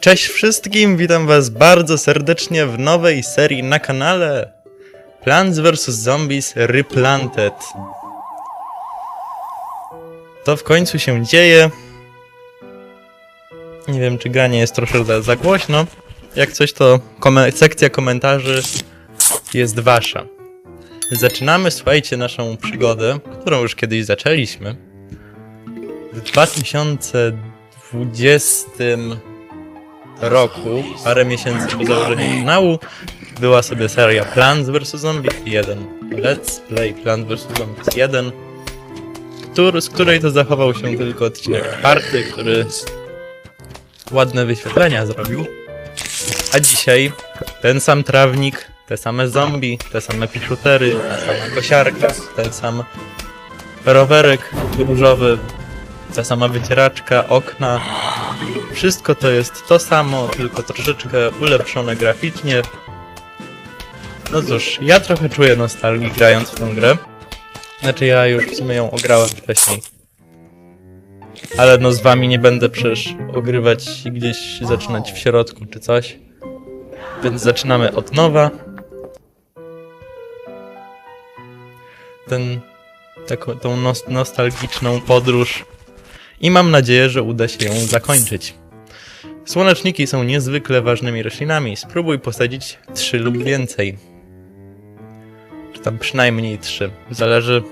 Cześć wszystkim, witam was bardzo serdecznie w nowej serii na kanale Plants vs Zombies Replanted. To w końcu się dzieje. Nie wiem, czy granie jest troszkę za głośno. Jak coś, to sekcja komentarzy jest wasza. Zaczynamy, słuchajcie, naszą przygodę, którą już kiedyś zaczęliśmy. W 2020 roku, parę miesięcy po założeniu kanału, była sobie seria Plants vs Zombies 1. Let's Play Plants vs Zombies 1, z której to zachował się tylko odcinek czwarty, który ładne wyświetlenia zrobił. A dzisiaj ten sam trawnik, te same zombie, te same piszutery, ta sama kosiarka, ten sam rowerek różowy, ta sama wycieraczka, okna. Wszystko to jest to samo, tylko troszeczkę ulepszone graficznie. No cóż, ja trochę czuję nostalgię grając w tę grę. Znaczy ja już w sumie ją ograłem wcześniej. Ale no z wami nie będę przecież ogrywać i gdzieś zaczynać w środku czy coś. Więc zaczynamy od nowa. Tą nostalgiczną podróż. I mam nadzieję, że uda się ją zakończyć. Słoneczniki są niezwykle ważnymi roślinami. Spróbuj posadzić 3 lub więcej. Czy tam przynajmniej 3. Zależy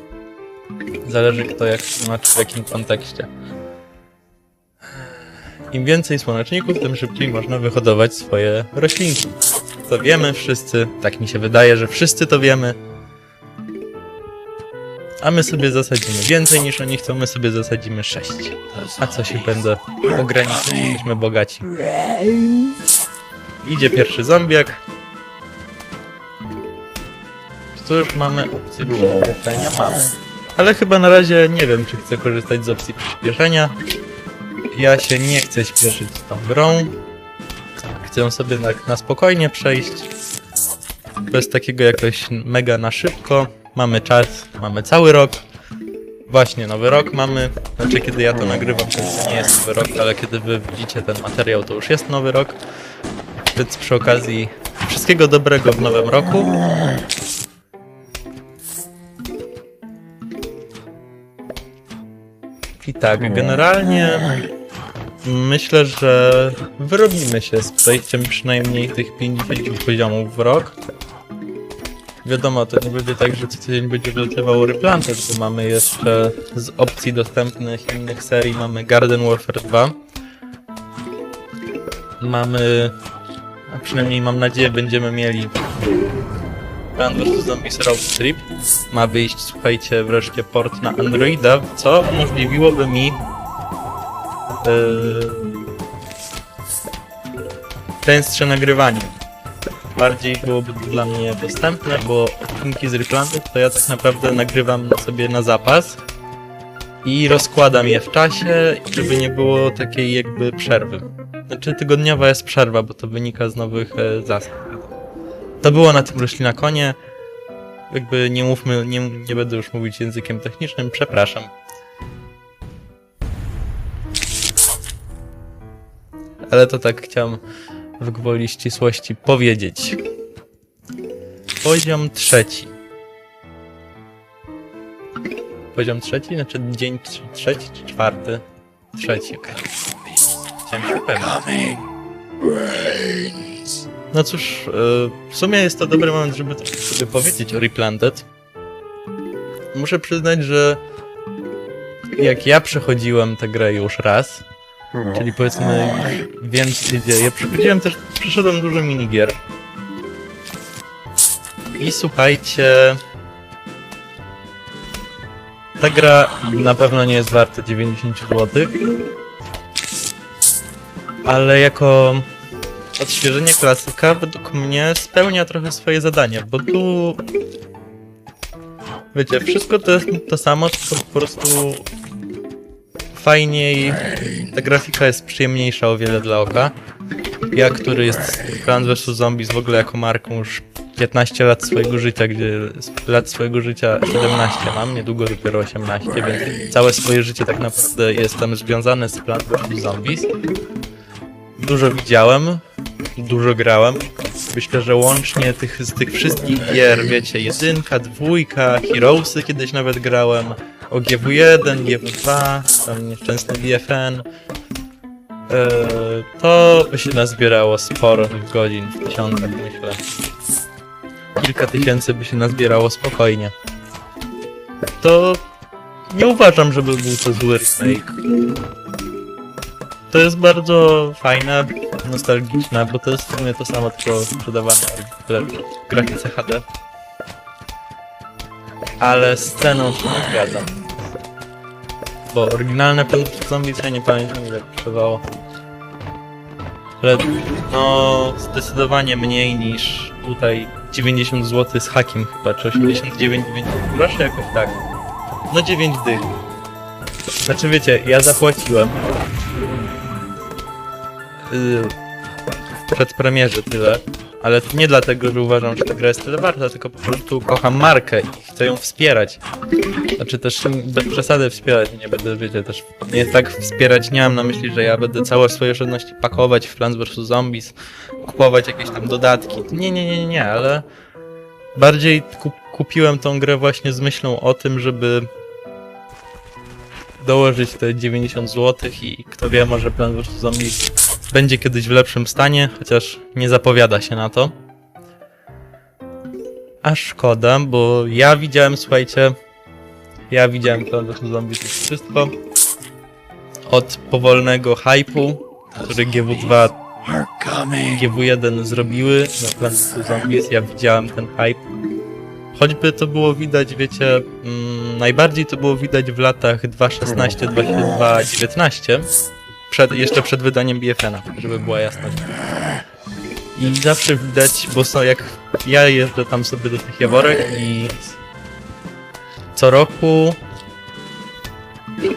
kto jak tłumaczy, w jakim kontekście. Im więcej słoneczników, tym szybciej można wyhodować swoje roślinki. To wiemy wszyscy, tak mi się wydaje, że wszyscy to wiemy. A my sobie zasadzimy więcej niż oni chcą, my sobie zasadzimy 6. A co się będę ograniczyć, jesteśmy bogaci. Idzie pierwszy zombiak. Tu już mamy opcję przyspieszenia. Mamy. Ale chyba na razie nie wiem, czy chcę korzystać z opcji przyspieszenia. Ja się nie chcę śpieszyć z tą grą. Chcę sobie na spokojnie przejść. Bez takiego jakoś mega na szybko. Mamy czas, mamy cały rok. Właśnie, nowy rok mamy. Znaczy, kiedy ja to nagrywam, to nie jest nowy rok, ale kiedy wy widzicie ten materiał, to już jest nowy rok. Więc przy okazji wszystkiego dobrego w nowym roku. I tak, generalnie myślę, że wyrobimy się z przejściem przynajmniej tych 50 poziomów w rok. Wiadomo, to nie będzie tak, że co tydzień będzie wylatywał Replanted, bo mamy jeszcze z opcji dostępnych innych serii, mamy Garden Warfare 2. Mamy, a przynajmniej mam nadzieję, będziemy mieli Plants vs Zombies Road Trip. Ma wyjść, słuchajcie, wreszcie port na Androida, co umożliwiłoby mi częstsze nagrywanie. Bardziej byłoby to dla mnie dostępne, bo odcinki z Replanted to ja tak naprawdę nagrywam sobie na zapas i rozkładam je w czasie, żeby nie było takiej jakby przerwy. Znaczy tygodniowa jest przerwa, bo to wynika z nowych zasad. To było na tym roślina konie. Jakby nie mówmy, nie będę już mówić językiem technicznym, przepraszam. Ale to tak chciałem w gwoli ścisłości powiedzieć. Poziom trzeci. Poziom trzeci? Znaczy dzień trzeci czy czwarty? Trzeci, okej. Chciałem się upewnić. No cóż, w sumie jest to dobry moment, żeby troszkę sobie powiedzieć o Replanted. Muszę przyznać, że jak ja przechodziłem tę grę już raz, czyli powiedzmy wiem co się dzieje, przeszedłem dużo minigier. I słuchajcie, ta gra na pewno nie jest warta 90 zł, ale jako odświeżenie klasyka według mnie spełnia trochę swoje zadanie, bo tu wiecie, wszystko to jest to samo, tylko po prostu fajniej, ta grafika jest przyjemniejsza o wiele dla oka. Ja, który jest Plants vs Zombies w ogóle jako marką już 15 lat swojego życia, gdzie lat swojego życia 17 mam, niedługo dopiero 18, więc całe swoje życie tak naprawdę jestem związany z Plants vs Zombies. Dużo widziałem, dużo grałem. Myślę, że łącznie z tych wszystkich gier, wiecie, 1, 2, Heroesy kiedyś nawet grałem, o GW1, GW2, tam nieszczęsny BFN. To by się nazbierało sporo godzin, w tysiącach myślę. Kilka tysięcy by się nazbierało spokojnie. To nie uważam, żeby był to zły remake. To jest bardzo fajne, nostalgiczne, bo to jest w sumie to samo, tylko sprzedawane w grafice HD. Ale z ceną się nie zgadzam. Bo oryginalne Plants vs Zombies, ja nie pamiętam ile kosztowało. Ale no zdecydowanie mniej niż tutaj 90 zł z hakiem chyba, czy 89, 90 groszy jakoś tak. No 9 dych. Znaczy wiecie, ja zapłaciłem w przedpremierze tyle, ale to nie dlatego, że uważam, że ta gra jest tyle warta, tylko po prostu kocham markę i chcę ją wspierać. Znaczy też bez przesady wspierać, nie będę, wiecie, też nie tak wspierać, nie mam na myśli, że ja będę całe swoje oszczędności pakować w Plants vs Zombies, kupować jakieś tam dodatki. Nie, ale bardziej kupiłem tą grę właśnie z myślą o tym, żeby dołożyć te 90 zł i kto wie, może Plants vs Zombies będzie kiedyś w lepszym stanie, chociaż nie zapowiada się na to. A szkoda, bo ja widziałem, słuchajcie, Plants vs Zombies już wszystko. Od powolnego hype'u, który GW2, GW1 zrobiły na Plants vs Zombies, ja widziałem ten hype. Choćby to było widać, wiecie, najbardziej to było widać w latach 2016, 2019, jeszcze przed wydaniem BFN-a, żeby była jasność. I zawsze widać, bo są, jak ja jeżdżę tam sobie do tych Jaworek i co roku,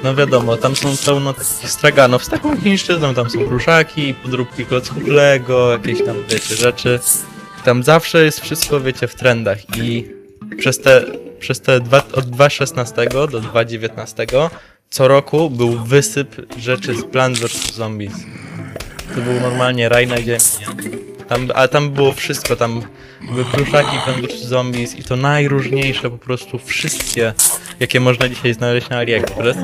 no wiadomo, tam są pełno takich straganów z taką chińszczyzną, tam są pluszaki, podróbki klocków Lego, jakieś tam, wiecie, rzeczy. Tam zawsze jest wszystko, wiecie, w trendach i od 2016 do 2019 co roku był wysyp rzeczy z Plants vs Zombies. To był normalnie raj na ziemi, nie? Ale tam było wszystko, tam były pluszaki Plants vs Zombies i to najróżniejsze, po prostu wszystkie, jakie można dzisiaj znaleźć na AliExpress.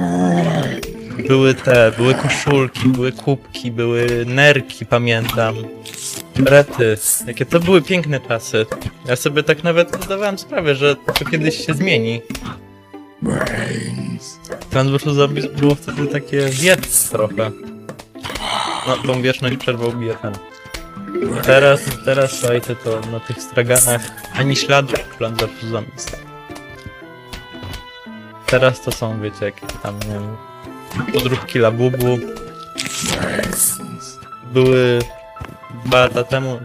Były koszulki, były kubki, były nerki, pamiętam. Rety, jakie to były piękne czasy. Ja sobie tak nawet zdawałem sprawę, że to kiedyś się zmieni. Plants vs Zombies było wtedy takie wiec trochę. No, tą wieczność przerwał BFN. Teraz słuchajcie, to na tych straganach ani śladu Plants vs Zombies. Teraz to są, wiecie, jakieś tam, nie wiem, podróbki Labubu. Były 2 lata temu,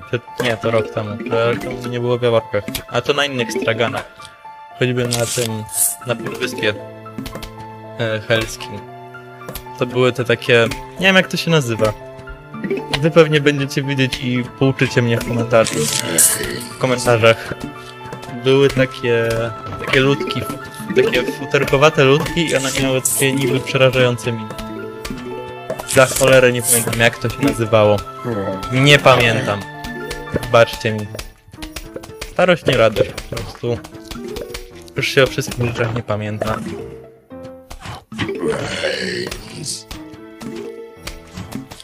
nie, to rok temu, to nie było w Jaworkach, a to na innych straganach. Choćby na Półwyspie Helskim. To były te takie, nie wiem jak to się nazywa. Wy pewnie będziecie wiedzieć i pouczycie mnie w komentarzach. Były takie ludki, takie futerkowate ludki i one miały takie niby przerażające miny. Za cholerę nie pamiętam jak to się nazywało. Nie pamiętam. Wybaczcie mi. Starość nie radość po prostu. Już się o wszystkich rzeczach nie pamięta.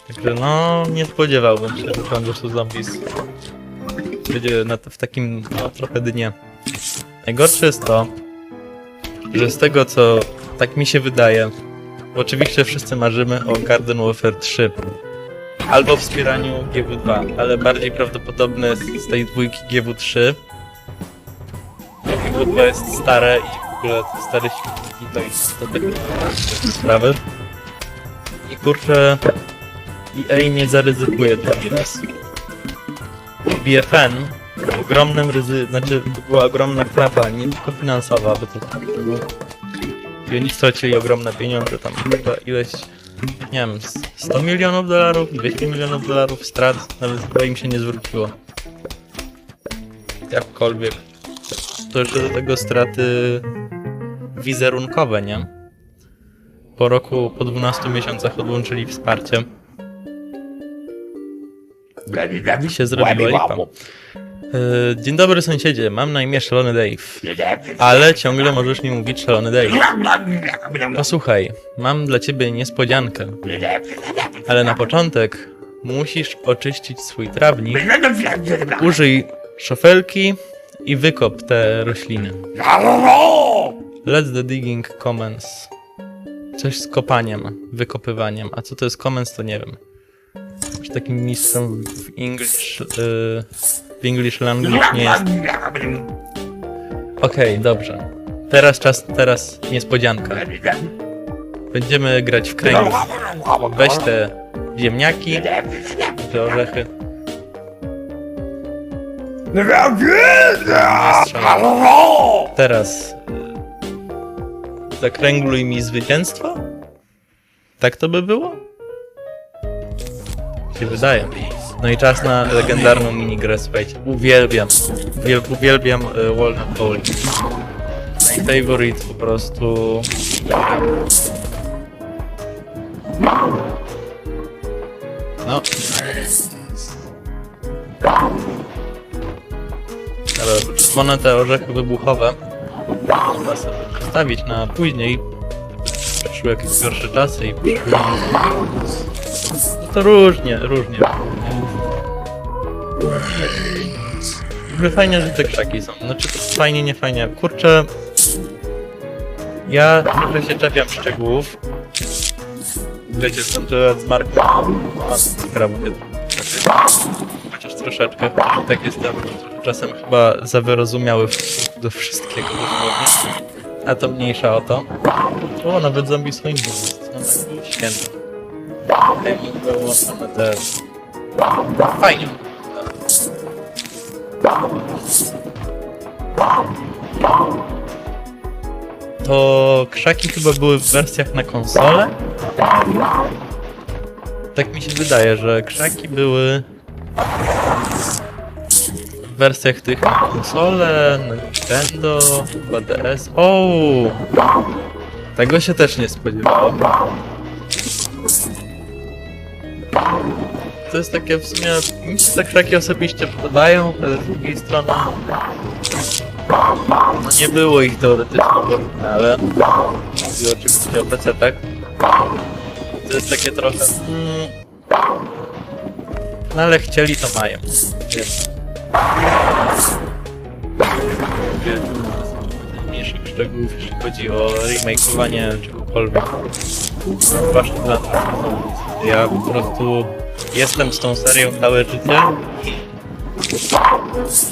Także no, nie spodziewałbym się, że Plants vs Zombies będzie w takim no, trochę dnie. Najgorsze jest to, że z tego co tak mi się wydaje, bo oczywiście wszyscy marzymy o Garden Warfare 3 albo wspieraniu GW2, ale bardziej prawdopodobne z tej dwójki GW3. GW2 jest stare i w ogóle te stare silniki to jest to takie sprawy. I kurczę, EA nie zaryzykuje drugi raz. BFN ogromnym znaczy to była ogromna klapa, nie tylko finansowa, bo to było. I oni stracili ogromne pieniądze, tam chyba ileś, nie wiem, 100 milionów dolarów, 200 milionów dolarów strat, nawet chyba im się nie zwróciło. Jakkolwiek. To jeszcze do tego straty wizerunkowe, nie? Po roku, po 12 miesiącach odłączyli wsparcie. Mi się zrobiła lipa. Dzień dobry sąsiedzie, mam na imię Szalony Dave. Ale ciągle możesz mi mówić Szalony Dave. Posłuchaj, mam dla ciebie niespodziankę. Ale na początek musisz oczyścić swój trawnik. Użyj szofelki i wykop te rośliny. Let the digging commence. Coś z kopaniem, wykopywaniem. A co to jest commence, to nie wiem. Już takim mistrzem w English language nie jest. Okej, dobrze. Teraz niespodzianka. Będziemy grać w kręgi. Weź te ziemniaki, te orzechy. Teraz zakręgluj mi zwycięstwo? Tak to by było? Się wydaje. No i czas na legendarną minigrę, słuchajcie. Uwielbiam Walnut Bowling. My favorite po prostu. No. Ale czerwone te orzechy wybuchowe trzeba sobie zostawić na później. Przyszły jakieś gorsze czasy i to różnie. Fajnie, że te krzaki są. Znaczy to fajnie, nie fajnie. Kurczę, ja trochę się czepiam szczegółów. Wiecie, są to z Markiem. Chociaż troszeczkę. Tak jest czasem chyba zawyrozumiały do wszystkiego dosłownie. A to mniejsza o to. O, nawet zombie swoim jest. No tak, święto. Było same te... Fajnie. To krzaki chyba były w wersjach na konsolę? Tak mi się wydaje, że krzaki były w wersjach tych na konsolę, na Nintendo, chyba DS. O, tego się też nie spodziewałem. To jest takie w sumie, mi się te krzaki osobiście podobają, ale z drugiej strony no nie było ich teoretycznie w oryginale. Mówię oczywiście o PC-tach. To jest takie trochę... No ale chcieli to mają. Więc... mniejszych szczegółów, jeśli chodzi o remake'owanie czegokolwiek. Zwłaszcza dla nas. Ja po prostu jestem z tą serią całe życie.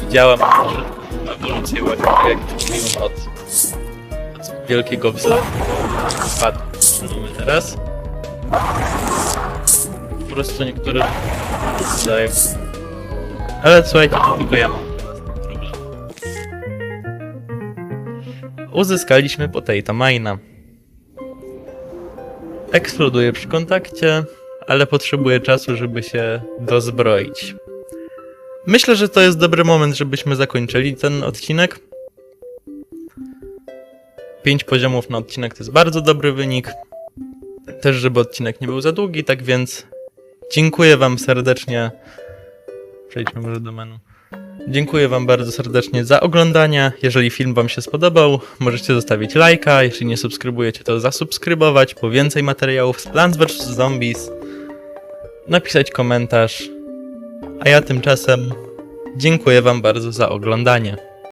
Widziałem ewolucję właśnie, tak jak mówiłem od wielkiego wzlotu. Mamy teraz. Po prostu niektóre wydają. Ale słuchajcie, to tylko ja mam problem. Uzyskaliśmy potato mine'a. Eksploduje przy kontakcie, ale potrzebuje czasu, żeby się dozbroić. Myślę, że to jest dobry moment, żebyśmy zakończyli ten odcinek. 5 poziomów na odcinek to jest bardzo dobry wynik. Też, żeby odcinek nie był za długi, tak więc dziękuję wam serdecznie. Przejdźmy może do menu. Dziękuję wam bardzo serdecznie za oglądanie. Jeżeli film wam się spodobał, możecie zostawić lajka. Jeśli nie subskrybujecie, to zasubskrybować po więcej materiałów z Plants vs. Zombies. Napisać komentarz. A ja tymczasem dziękuję wam bardzo za oglądanie.